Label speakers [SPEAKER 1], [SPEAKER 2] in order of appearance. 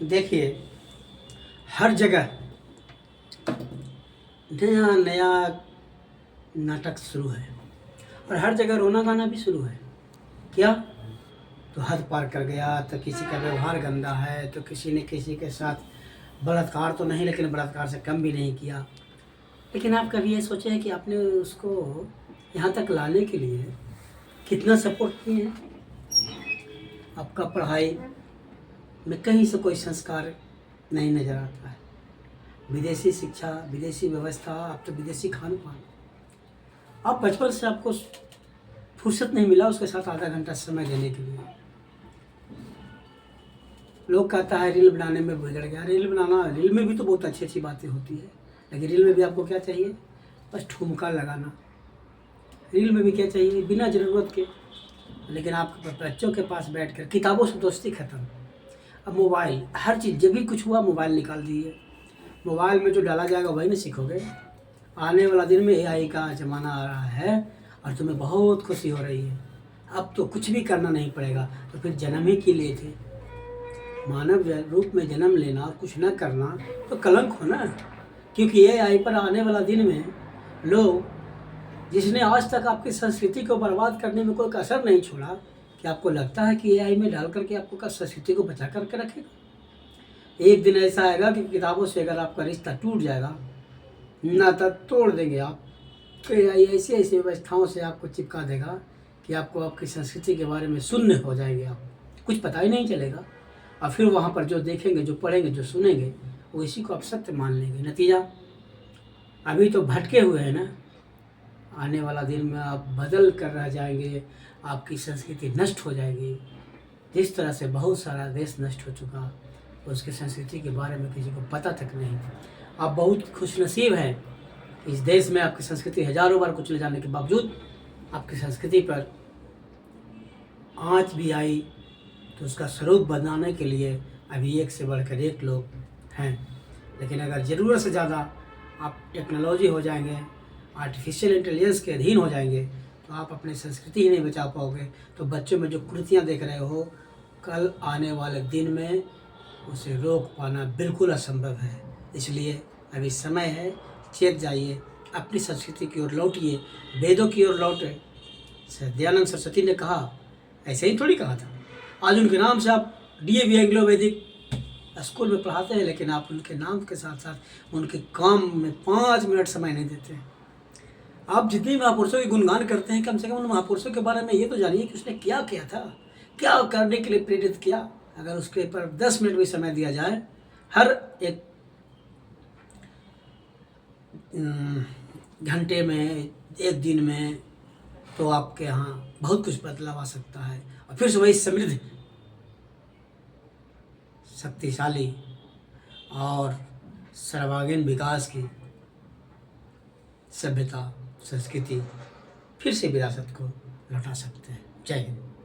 [SPEAKER 1] देखिए, हर जगह नया नया नाटक शुरू है और हर जगह रोना गाना भी शुरू है। क्या? तो हद पार कर गया, तो किसी का व्यवहार गंदा है, तो किसी ने किसी के साथ बलात्कार तो नहीं, लेकिन बलात्कार से कम भी नहीं किया। लेकिन आप कभी ये सोचे हैं कि आपने उसको यहाँ तक लाने के लिए कितना सपोर्ट किए हैं? आपका पढ़ाई में कहीं से कोई संस्कार नहीं नज़र आता है। विदेशी शिक्षा, विदेशी व्यवस्था, अब तो विदेशी खान-पान। आप बचपन से आपको फुर्सत नहीं मिला उसके साथ आधा घंटा समय देने के लिए। लोग कहता है रील बनाने में बिगड़ गया। रील बनाना, रील में भी तो बहुत अच्छी-अच्छी बातें होती है, लेकिन रील में भी आपको क्या चाहिए? बस ठुमका लगाना। रील में भी क्या चाहिए? बिना ज़रूरत के। लेकिन आप बच्चों के पास बैठकर किताबों से दोस्ती खत्म। अब मोबाइल, हर चीज़, जब भी कुछ हुआ मोबाइल निकाल दिए। मोबाइल में जो डाला जाएगा वही ना सीखोगे। आने वाला दिन में एआई का ज़माना आ रहा है और तुम्हें बहुत खुशी हो रही है। अब तो कुछ भी करना नहीं पड़ेगा, तो फिर जन्म ही क्यों लिए थे? मानव रूप में जन्म लेना और कुछ न करना तो कलंक हो ना। क्योंकि एआई पर आने वाला दिन में लोग, जिसने आज तक आपकी संस्कृति को बर्बाद करने में कोई कसर नहीं छोड़ा, क्या आपको लगता है कि एआई में डाल करके आपको संस्कृति को बचा करके रखेगा? एक दिन ऐसा आएगा कि किताबों से अगर आपका रिश्ता टूट जाएगा, नाता तोड़ देंगे आप, तो एआई ऐसी ऐसी व्यवस्थाओं से आपको चिपका देगा कि आपको आपकी संस्कृति के बारे में शून्य हो जाएंगे। आप कुछ पता ही नहीं चलेगा और फिर वहाँ पर जो देखेंगे, जो पढ़ेंगे, जो सुनेंगे, वो इसी को आप सत्य मान लेंगे। नतीजा अभी तो भटके हुए हैं ना। आने वाला दिन में आप बदल कर रह जाएंगे, आपकी संस्कृति नष्ट हो जाएगी। जिस तरह से बहुत सारा देश नष्ट हो चुका, उसकी संस्कृति के बारे में किसी को पता तक नहीं। आप बहुत खुशनसीब हैं, इस देश में आपकी संस्कृति हजारों बार कुचले जाने के बावजूद आपकी संस्कृति पर आँच भी आई, तो उसका स्वरूप बनाने के लिए अभी एक से बढ़कर एक लोग हैं। लेकिन अगर ज़रूरत से ज़्यादा आप टेक्नोलॉजी हो जाएंगे, आर्टिफिशियल इंटेलिजेंस के अधीन हो जाएंगे, तो आप अपनी संस्कृति ही नहीं बचा पाओगे। तो बच्चों में जो कुरीतियाँ देख रहे हो, कल आने वाले दिन में उसे रोक पाना बिल्कुल असंभव है। इसलिए अभी समय है, चेत जाइए, अपनी संस्कृति की ओर लौटिए, वेदों की ओर लौटे। दयानंद सरस्वती ने कहा, ऐसे ही थोड़ी कहा था। आज उनके नाम से आप डीएवी एंग्लो वैदिक स्कूल में पढ़ाते हैं, लेकिन आप उनके नाम के साथ साथ उनके काम में 5 मिनट समय नहीं देते। आप जितने महापुरुषों की गुणगान करते हैं, कम से कम उन महापुरुषों के बारे में ये तो जानिए कि उसने क्या किया था, क्या करने के लिए प्रेरित किया। अगर उसके ऊपर 10 मिनट भी समय दिया जाए हर एक घंटे में, एक दिन में, तो आपके यहाँ बहुत कुछ बदलाव आ सकता है और फिर से वही समृद्ध, शक्तिशाली और सर्वांगीण विकास की सभ्यता, संस्कृति फिर से विरासत को लौटा सकते हैं। जय हिंद।